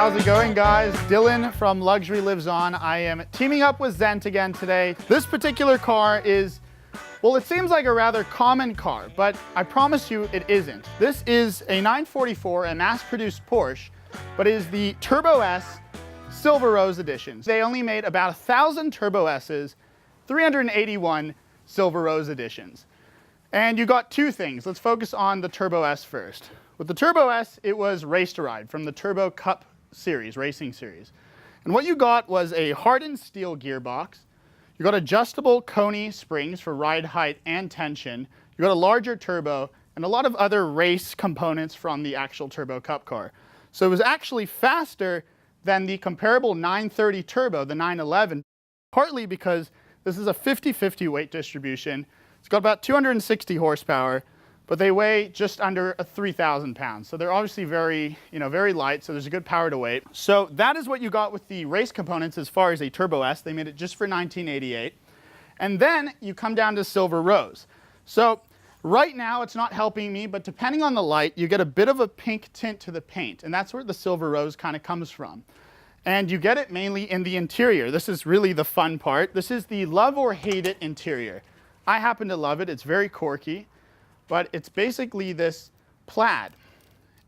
how's it going, guys? Dylan from Luxury Lives On. I am teaming up with Zent again today. This particular car is, well, it seems like a rather common car, but I promise you it isn't. This is a 944, a mass-produced Porsche, but it is the Turbo S Silver Rose Edition. They only made about 1,000 Turbo S's, 381 Silver Rose Editions. And you got two things. Let's focus on the Turbo S first. With the Turbo S, it was Race to Ride from the Turbo Cup series, racing series. And what you got was a hardened steel gearbox. You got adjustable Coney springs for ride height and tension. You got a larger turbo and a lot of other race components from the actual Turbo Cup car. So it was actually faster than the comparable 930 Turbo, the 911, partly because this is a 50-50 weight distribution. It's got about 260 horsepower, but they weigh just under 3,000 pounds. So they're obviously very, very light, so there's a good power to weight. So that is what you got with the race components as far as a Turbo S. They made it just for 1988. And then you come down to Silver Rose. So right now it's not helping me, but depending on the light, you get a bit of a pink tint to the paint, and that's where the Silver Rose kind of comes from. And you get it mainly in the interior. This is really the fun part. This is the love or hate it interior. I happen to love it. It's very quirky, but it's basically this plaid.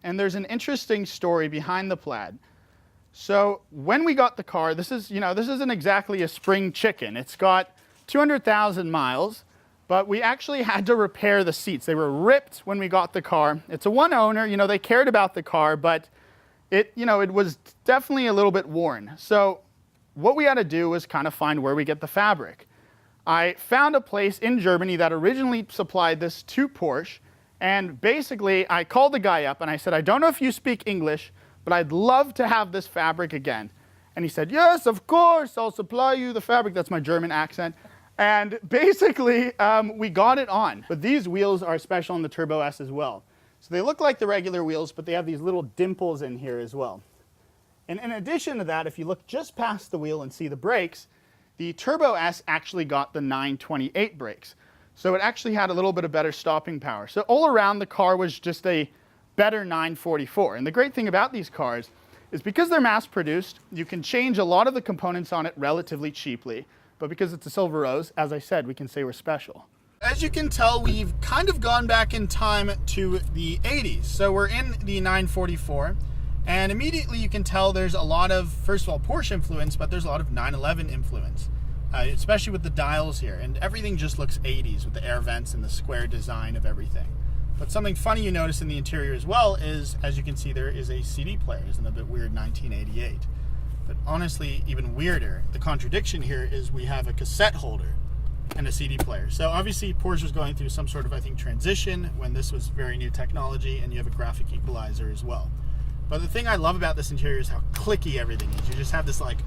And there's an interesting story behind the plaid. So when we got the car, this isn't exactly a spring chicken. It's got 200,000 miles, but we actually had to repair the seats. They were ripped when we got the car. It's a one owner, they cared about the car, but it was definitely a little bit worn. So what we had to do was kind of find where we get the fabric. I found a place in Germany that originally supplied this to Porsche, and basically I called the guy up and I said, I don't know if you speak English, but I'd love to have this fabric again. And he said, yes, of course, I'll supply you the fabric. That's my German accent. And basically, we got it on. But these wheels are special in the Turbo S as well. So they look like the regular wheels, but they have these little dimples in here as well. And in addition to that, if you look just past the wheel and see the brakes, the Turbo S actually got the 928 brakes. So it actually had a little bit of better stopping power. So all around, the car was just a better 944. And the great thing about these cars is because they're mass produced, you can change a lot of the components on it relatively cheaply. But because it's a Silver Rose, as I said, we can say we're special. As you can tell, we've kind of gone back in time to the 80s. So we're in the 944. And immediately you can tell there's a lot of, first of all, Porsche influence, but there's a lot of 911 influence, especially with the dials here. And everything just looks 80s with the air vents and the square design of everything. But something funny you notice in the interior as well is, as you can see, there is a CD player. Isn't it a bit weird, 1988? But honestly, even weirder, the contradiction here is we have a cassette holder and a CD player. So obviously Porsche was going through some sort of, I think, transition when this was very new technology, and you have a graphic equalizer as well. But the thing I love about this interior is how clicky everything is. You just have this like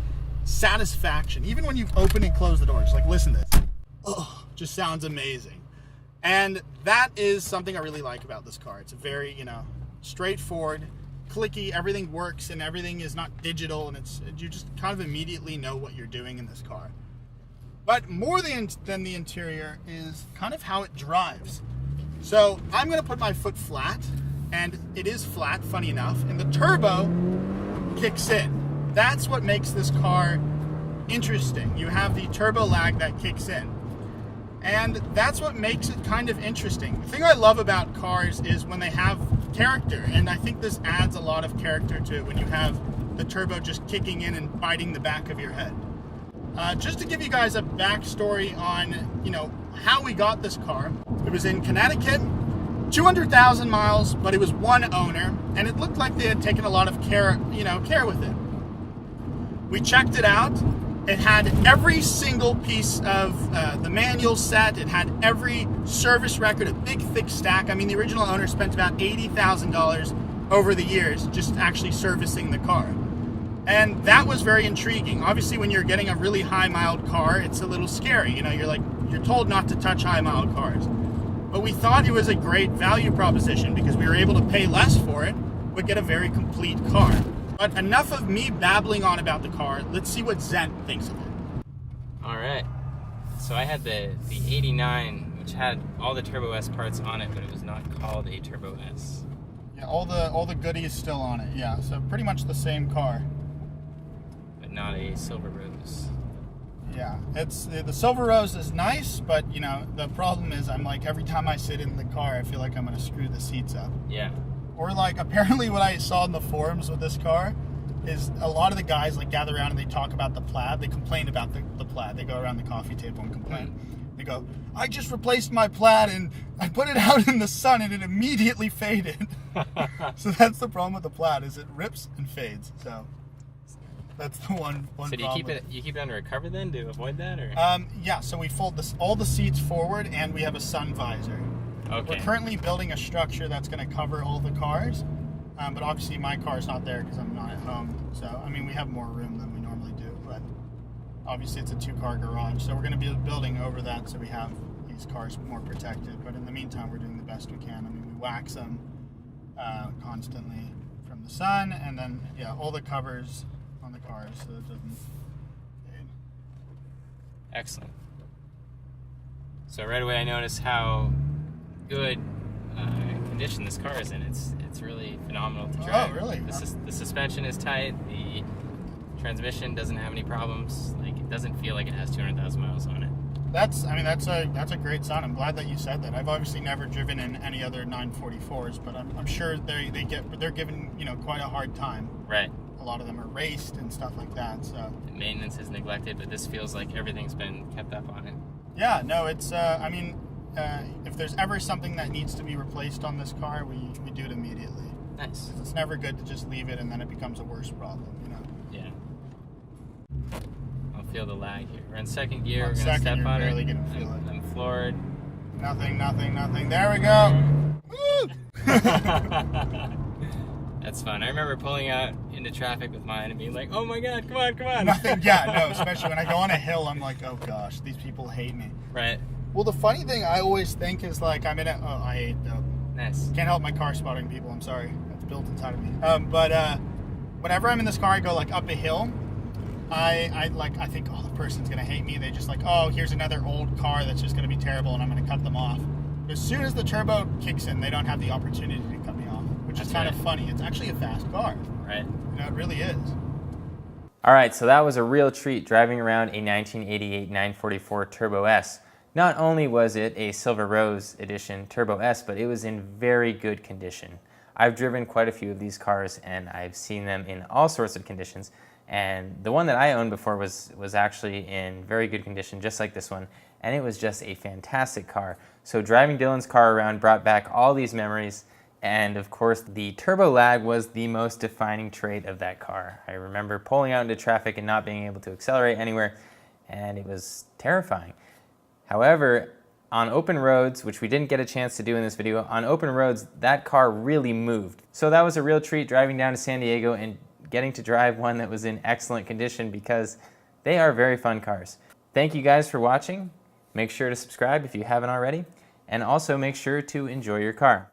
satisfaction. Even when you open and close the doors, like listen to this. Oh, just sounds amazing. And that is something I really like about this car. It's a very, straightforward, clicky, everything works and everything is not digital, and you just kind of immediately know what you're doing in this car. But more than the interior is kind of how it drives. So I'm gonna put my foot flat, and it is flat, funny enough, and the turbo kicks in. That's what makes this car interesting. You have the turbo lag that kicks in. And that's what makes it kind of interesting. The thing I love about cars is when they have character, and I think this adds a lot of character to it when you have the turbo just kicking in and biting the back of your head. Just to give you guys a backstory on, how we got this car. It was in Connecticut, 200,000 miles, but it was one owner, and it looked like they had taken a lot of care with it. We checked it out. It had every single piece of the manual set. It had every service record, a big, thick stack. I mean, the original owner spent about $80,000 over the years just actually servicing the car. And that was very intriguing. Obviously, when you're getting a really high-miled car, it's a little scary. You're told not to touch high-miled cars. But we thought it was a great value proposition because we were able to pay less for it, but get a very complete car. But enough of me babbling on about the car. Let's see what Zent thinks of it. All right. So I had the 89, which had all the Turbo S parts on it, but it was not called a Turbo S. Yeah, all the goodies still on it. Yeah, so pretty much the same car. But not a silver rose. Yeah, it's the silver rose is nice, but you know the problem is I'm like every time I sit in the car, I feel like I'm gonna screw the seats up. Yeah. Or like apparently what I saw in the forums with this car is a lot of the guys like gather around and they talk about the plaid. They complain about the plaid. They go around the coffee table and complain. They go, I just replaced my plaid and I put it out in the sun and it immediately faded. So that's the problem with the plaid is it rips and fades. So that's the one So do you problem. keep it under a cover then to avoid that, or? Yeah, so we fold all the seats forward and we have a sun visor. Okay. We're currently building a structure that's going to cover all the cars, but obviously my car's not there because I'm not at home. So, I mean, we have more room than we normally do, but obviously it's a 2-car garage. So we're going to be building over that so we have these cars more protected. But in the meantime, we're doing the best we can. I mean, we wax them constantly from the sun, and then, yeah, all the covers on the cars so it doesn't fade. Excellent. So right away I noticed how good condition this car is in. It's really phenomenal to drive. Oh, really? The suspension is tight. The transmission doesn't have any problems. Like, it doesn't feel like it has 200,000 miles on it. That's a great sign. I'm glad that you said that. I've obviously never driven in any other 944s, but I'm sure they're given quite a hard time. Right. A lot of them are raced and stuff like that. So The maintenance is neglected, but this feels like everything's been kept up on it. yeah, no, it's if there's ever something that needs to be replaced on this car, we do it immediately. Nice. It's never good to just leave it and then it becomes a worse problem. Yeah. I'll feel the lag here. We're in second gear. On We're gonna second, step you're on barely it. gonna feel it. I'm floored. Nothing. There we go. Woo! That's fun. I remember pulling out into traffic with mine and being like, "Oh my God, come on!" Nothing. Yeah, no. Especially when I go on a hill, I'm like, oh gosh, these people hate me. Right. Well, the funny thing I always think is like I hate Nice. can't help my car spotting people. I'm sorry, it's built inside of me. But whenever I'm in this car, I go like up a hill. I think, oh, the person's gonna hate me. They just like, oh, here's another old car that's just gonna be terrible, and I'm gonna cut them off. As soon as the turbo kicks in, they don't have the opportunity to cut me off, which is kind of funny. It's actually a fast car. Right. It really is. All right, so that was a real treat driving around a 1988 944 Turbo S. Not only was it a Silver Rose Edition Turbo S, but it was in very good condition. I've driven quite a few of these cars and I've seen them in all sorts of conditions. And the one that I owned before was actually in very good condition, just like this one. And it was just a fantastic car. So driving Dylan's car around brought back all these memories. And of course, the turbo lag was the most defining trait of that car. I remember pulling out into traffic and not being able to accelerate anywhere, and it was terrifying. However, on open roads, which we didn't get a chance to do in this video, on open roads, that car really moved. So that was a real treat driving down to San Diego and getting to drive one that was in excellent condition because they are very fun cars. Thank you guys for watching. Make sure to subscribe if you haven't already, and also make sure to enjoy your car.